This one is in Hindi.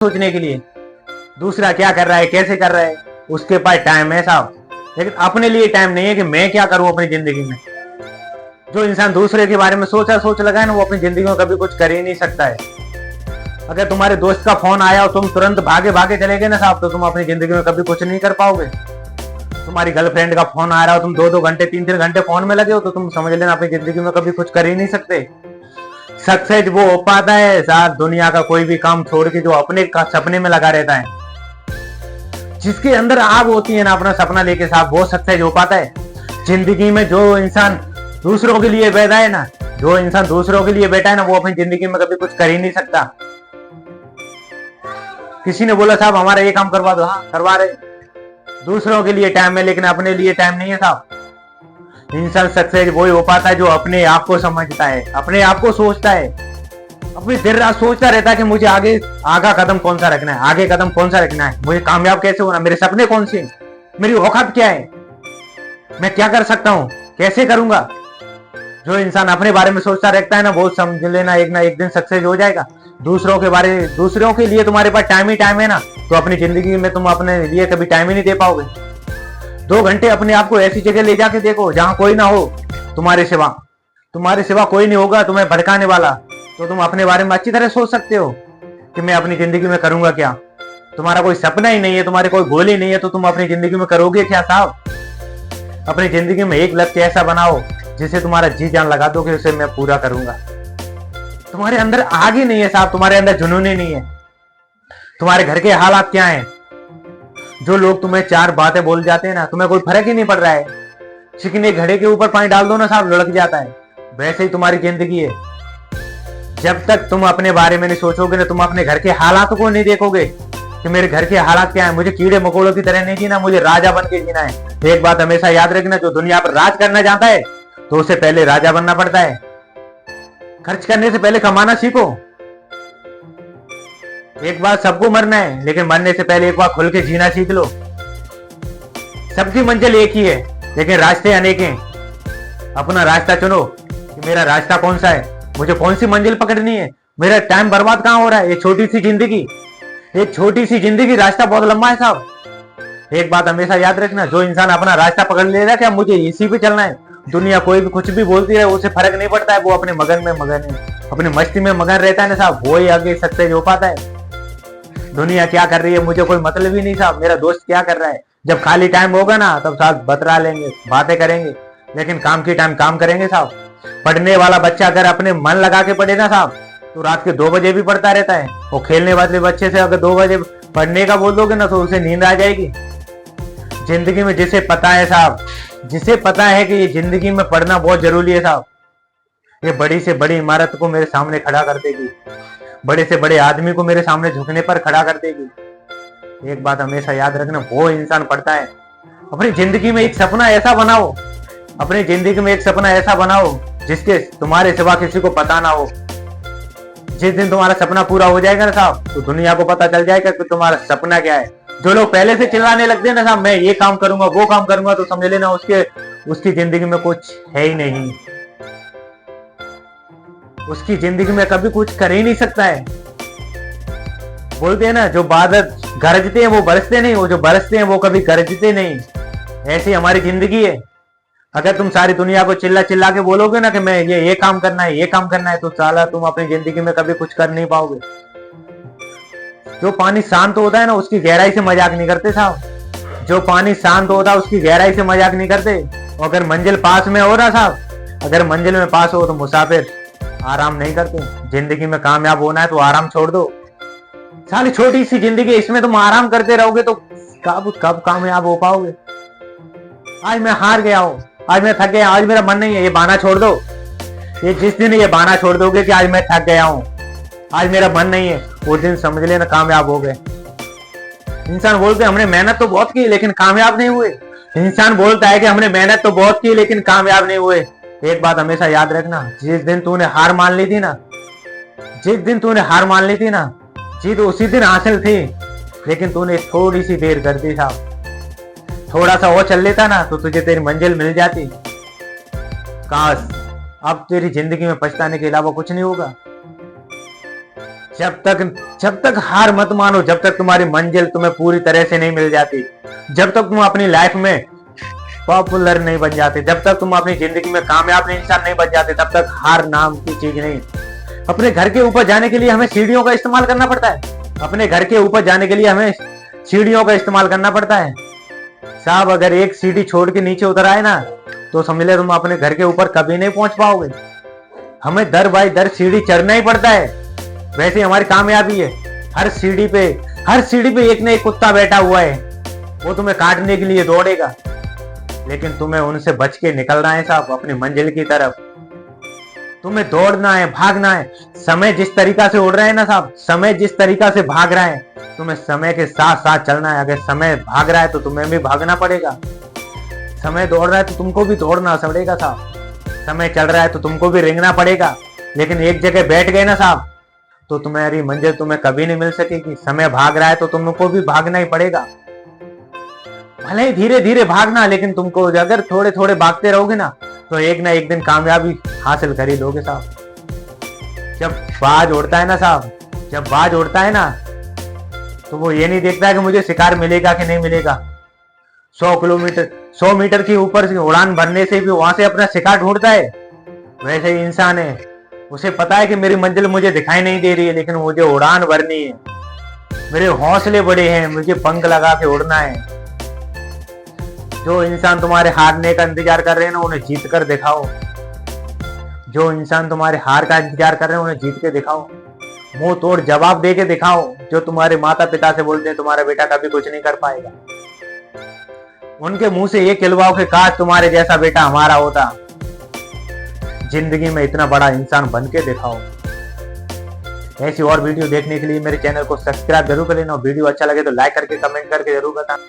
सोचने के लिए दूसरा क्या कर रहा है, कैसे कर रहा है, उसके पास टाइम है साहब, लेकिन अपने लिए टाइम नहीं है कि मैं क्या करूं अपनी जिंदगी में। जो इंसान दूसरे के बारे में सोच लगा है ना, वो अपनी जिंदगी में कभी कुछ कर ही नहीं सकता है। अगर तुम्हारे दोस्त का फोन आया और तुम तुरंत भागे भागे चले गए ना साहब, तो तुम अपनी जिंदगी में कभी कुछ नहीं कर पाओगे। तुम्हारी गर्लफ्रेंड का फोन आ रहा हो, तुम 2-2 घंटे 3-3 घंटे फोन में लगे हो, तो तुम समझ लेना अपनी जिंदगी में कभी कुछ कर ही नहीं सकते। सक्सेस वो हो पाता है साहब दुनिया का कोई भी काम छोड़ के जो अपने का सपने में लगा रहता है। जिसके अंदर आग होती है ना अपना सपना लेके साहब, वो सक्सेस हो पाता है जिंदगी में। जो इंसान दूसरों के लिए बैठा है ना, जो इंसान दूसरों के लिए बैठा है ना, वो अपनी जिंदगी में कभी कुछ कर ही नहीं सकता। किसी ने बोला साहब हमारा ये काम करवा दो, हाँ करवा रहे। दूसरों के लिए टाइम है लेकिन अपने लिए टाइम नहीं है साहब। इंसान सक्सेस वही हो पाता है जो अपने आप को समझता है, अपने आप को सोचता है, अपनी देर रात सोचता रहता है कि मुझे आगे कदम कौन सा रखना है, आगे कदम कौन सा रखना है, मुझे कामयाब कैसे होना, मेरे सपने कौन से, मेरी औकात क्या है, मैं क्या कर सकता हूँ, कैसे करूंगा। जो इंसान अपने बारे में सोचता रहता है ना, वो समझ लेना एक ना एक दिन सक्सेस हो जाएगा। दूसरों के लिए तुम्हारे पास टाइम ही टाइम है ना, तो अपनी जिंदगी में तुम अपने लिए कभी टाइम ही नहीं दे पाओगे। 2 घंटे अपने आप को ऐसी जगह ले जाके देखो जहां कोई ना हो, तुम्हारे सिवा कोई नहीं होगा तुम्हें भड़काने वाला, तो तुम अपने बारे में अच्छी तरह सोच सकते हो कि मैं अपनी जिंदगी में करूंगा क्या। तुम्हारा कोई सपना ही नहीं है, तुम्हारे कोई गोल ही नहीं है, तो तुम अपनी जिंदगी में करोगे क्या साहब। अपनी जिंदगी में एक लक्ष्य ऐसा बनाओ जिसे तुम्हारा जी जान लगा दो कि उसे मैं पूरा करूंगा। तुम्हारे अंदर आग ही नहीं है साहब, तुम्हारे अंदर जुनून ही नहीं है। तुम्हारे घर के हालात क्या हैं, जो लोग तुम्हें 4 बातें बोल जाते हैं ना, तुम्हें कोई फर्क ही नहीं पड़ रहा है। चिकने घड़े के ऊपर पानी डाल दो ना साहब, लुढ़क जाता है। वैसे ही तुम्हारी जिंदगी है। जब तक तुम अपने बारे में नहीं सोचोगे ना, तुम अपने घर के हालात को नहीं देखोगे कि मेरे घर के हालात क्या है, मुझे कीड़े मकोड़ों की तरह नहीं जीना, मुझे राजा बन के जीना है। एक बात हमेशा याद रखना, जो दुनिया पर राज करना चाहता है तो उसे पहले राजा बनना पड़ता है। खर्च करने से पहले कमाना सीखो। एक बार सबको मरना है, लेकिन मरने से पहले एक बार खुल के जीना सीख लो। सबकी मंजिल एक ही है लेकिन रास्ते अनेक हैं। अपना रास्ता चुनो कि मेरा रास्ता कौन सा है, मुझे कौन सी मंजिल पकड़नी है, मेरा टाइम बर्बाद कहां हो रहा है। ये छोटी सी जिंदगी रास्ता बहुत लंबा है साहब। एक बात हमेशा याद रखना, जो इंसान अपना रास्ता पकड़ ले रहा है क्या मुझे इसी पे चलना है, दुनिया कोई भी कुछ भी बोलती है उसे फर्क नहीं पड़ता है। वो अपने मगन है, अपनी मस्ती में मगन रहता है ना साहब, वो ही आगे सक्सेस हो पाता है। दुनिया क्या कर रही है मुझे कोई मतलब ही नहीं साहब, मेरा दोस्त क्या कर रहा है। जब खाली टाइम होगा ना तब साथ बतरा लेंगे, बातें करेंगे, लेकिन काम की टाइम काम करेंगे साहब। पढ़ने वाला बच्चा अगर अपने मन लगा के पढ़े ना साहब, तो रात के 2 बजे भी पढ़ता रहता है। और खेलने वाले बच्चे से अगर 2 बजे पढ़ने का बोल दोगे ना तो उसे नींद आ जाएगी। जिंदगी में जिसे पता है साहब, जिसे पता है कि ये जिंदगी में पढ़ना बहुत जरूरी है साहब, ये बड़ी से बड़ी इमारत को मेरे सामने खड़ा कर देगी, बड़े से बड़े आदमी को मेरे सामने झुकने पर खड़ा कर देगी। एक बात हमेशा याद रखना, वो इंसान पढ़ता है। अपनी जिंदगी में एक सपना ऐसा बनाओ, अपनी जिंदगी में एक सपना ऐसा बनाओ जिसके तुम्हारे सिवा किसी को पता ना हो। जिस दिन तुम्हारा सपना पूरा हो जाएगा ना साहब, तो दुनिया को पता चल जाएगा कि तुम्हारा सपना क्या है। जो लोग पहले से चिल्लाने लगते हैं ना साहब, मैं ये काम करूंगा वो काम करूंगा, तो समझ लेना उसकी जिंदगी में कुछ है ही नहीं, उसकी जिंदगी में कभी कुछ कर ही नहीं सकता है। बोलते हैं ना, जो बादल गरजते हैं वो बरसते नहीं, वो जो बरसते हैं वो कभी गरजते नहीं। ऐसी हमारी जिंदगी है। अगर तुम सारी दुनिया को चिल्ला चिल्ला के बोलोगे ना कि मैं ये काम करना है, ये काम करना है, तो साला तुम अपनी जिंदगी में कभी कुछ कर नहीं पाओगे। जो पानी शांत होता है ना उसकी गहराई से मजाक नहीं करते साहब, जो पानी शांत होता है उसकी गहराई से मजाक नहीं करते। और अगर मंजिल पास में हो रहा साहब, अगर मंजिल में पास हो तो मुसाफिर आराम नहीं करते। जिंदगी में कामयाब होना है तो आराम छोड़ दो। साली छोटी सी जिंदगी, इसमें तुम आराम करते रहोगे तो कब कामयाब हो पाओगे। आज मैं हार गया हूं, आज मैं थक गया, आज मेरा मन नहीं है, ये बहाना छोड़ दो। ये जिस दिन ये बहाना छोड़ दोगे कि आज मैं थक गया हूं, आज मेरा मन नहीं है, उस दिन समझ लेना कामयाब हो गए। इंसान बोलते हमने मेहनत तो बहुत की लेकिन कामयाब नहीं हुए। इंसान बोलता है कि हमने मेहनत तो बहुत की लेकिन कामयाब नहीं हुए। एक बात हमेशा याद रखना, जिस दिन तूने हार मान ली थी ना, जीत उसी दिन हासिल थी, लेकिन तूने थोड़ी सी देर कर दी साहब। थोड़ा सा और चल लेता ना तो तुझे तेरी मंजिल मिल जाती। काश अब तेरी जिंदगी में पछताने के अलावा कुछ नहीं होगा। जब तक हार मत मानो, जब तक तुम्हारी मंजिल तुम्हें पूरी तरह से नहीं मिल जाती, जब तक तुम अपनी लाइफ में पॉपुलर नहीं बन जाते, जब तक तुम अपनी जिंदगी में कामयाब इंसान नहीं बन जाते, तब तक हार नाम की चीज नहीं। अपने घर के ऊपर जाने के लिए हमें सीढ़ियों का इस्तेमाल करना पड़ता है। अपने घर के ऊपर जाने के लिए हमें सीढ़ियों का इस्तेमाल करना पड़ता है साहब। अगर एक सीढ़ी छोड़ के नीचे उतर आए ना, तो समझ ले तुम अपने घर के ऊपर कभी नहीं पहुंच पाओगे। हमें दर बाई दर सीढ़ी चढ़ना ही पड़ता है। वैसे ही हमारी कामयाबी है। हर सीढ़ी पे एक न एक कुत्ता बैठा हुआ है, वो तुम्हें काटने के लिए दौड़ेगा, लेकिन तुम्हें उनसे बच के निकलना है साहब अपनी मंजिल की तरफ। तुम्हें दौड़ना है, भागना है। समय जिस तरीका से उड़ रहा है ना साहब, समय जिस तरीका से भाग रहा है, तुम्हें समय के साथ साथ चलना है। अगर समय भाग रहा है तो तुम्हें भी भागना पड़ेगा। समय दौड़ रहा है तो तुमको भी दौड़ना पड़ेगा साहब। समय चल रहा है तो तुमको भी रेंगना पड़ेगा। लेकिन एक जगह बैठ गए ना साहब, तो तुम्हारी मंजिल तुम्हें कभी नहीं मिल सकेगी। समय भाग रहा है तो तुमको भी भागना ही पड़ेगा। भले ही धीरे धीरे भागना, लेकिन तुमको अगर थोड़े थोड़े भागते रहोगे ना, तो एक ना एक दिन कामयाबी हासिल कर ही लोगे साहब। जब बाज उड़ता है ना साहब, जब बाज उड़ता है ना, तो वो ये नहीं देखता है कि मुझे शिकार मिलेगा कि नहीं मिलेगा। 100 मीटर की ऊपर से उड़ान भरने से भी वहां से अपना शिकार ढूंढता है। वैसे ही इंसान है, उसे पता है कि मेरी मंजिल मुझे दिखाई नहीं दे रही है, लेकिन मुझे उड़ान भरनी है। मेरे हौसले बड़े हैं, मुझे पंख लगा के उड़ना है। जो इंसान तुम्हारे हारने का इंतजार कर रहे हैं ना, उन्हें जीत कर दिखाओ। जो इंसान तुम्हारे हार का इंतजार कर रहे हैं, उन्हें जीत के दिखाओ। मुंह तोड़ जवाब दे के दिखाओ। जो तुम्हारे माता पिता से बोलते हैं तुम्हारा बेटा कभी कुछ नहीं कर पाएगा, उनके मुंह से ये खिलवाओ कि काश तुम्हारे जैसा बेटा हमारा होता। जिंदगी में इतना बड़ा इंसान बन के दिखाओ। ऐसी और वीडियो देखने के लिए मेरे चैनल को सब्सक्राइब जरूर कर लेना। वीडियो अच्छा लगे तो लाइक करके कमेंट करके जरूर बताना।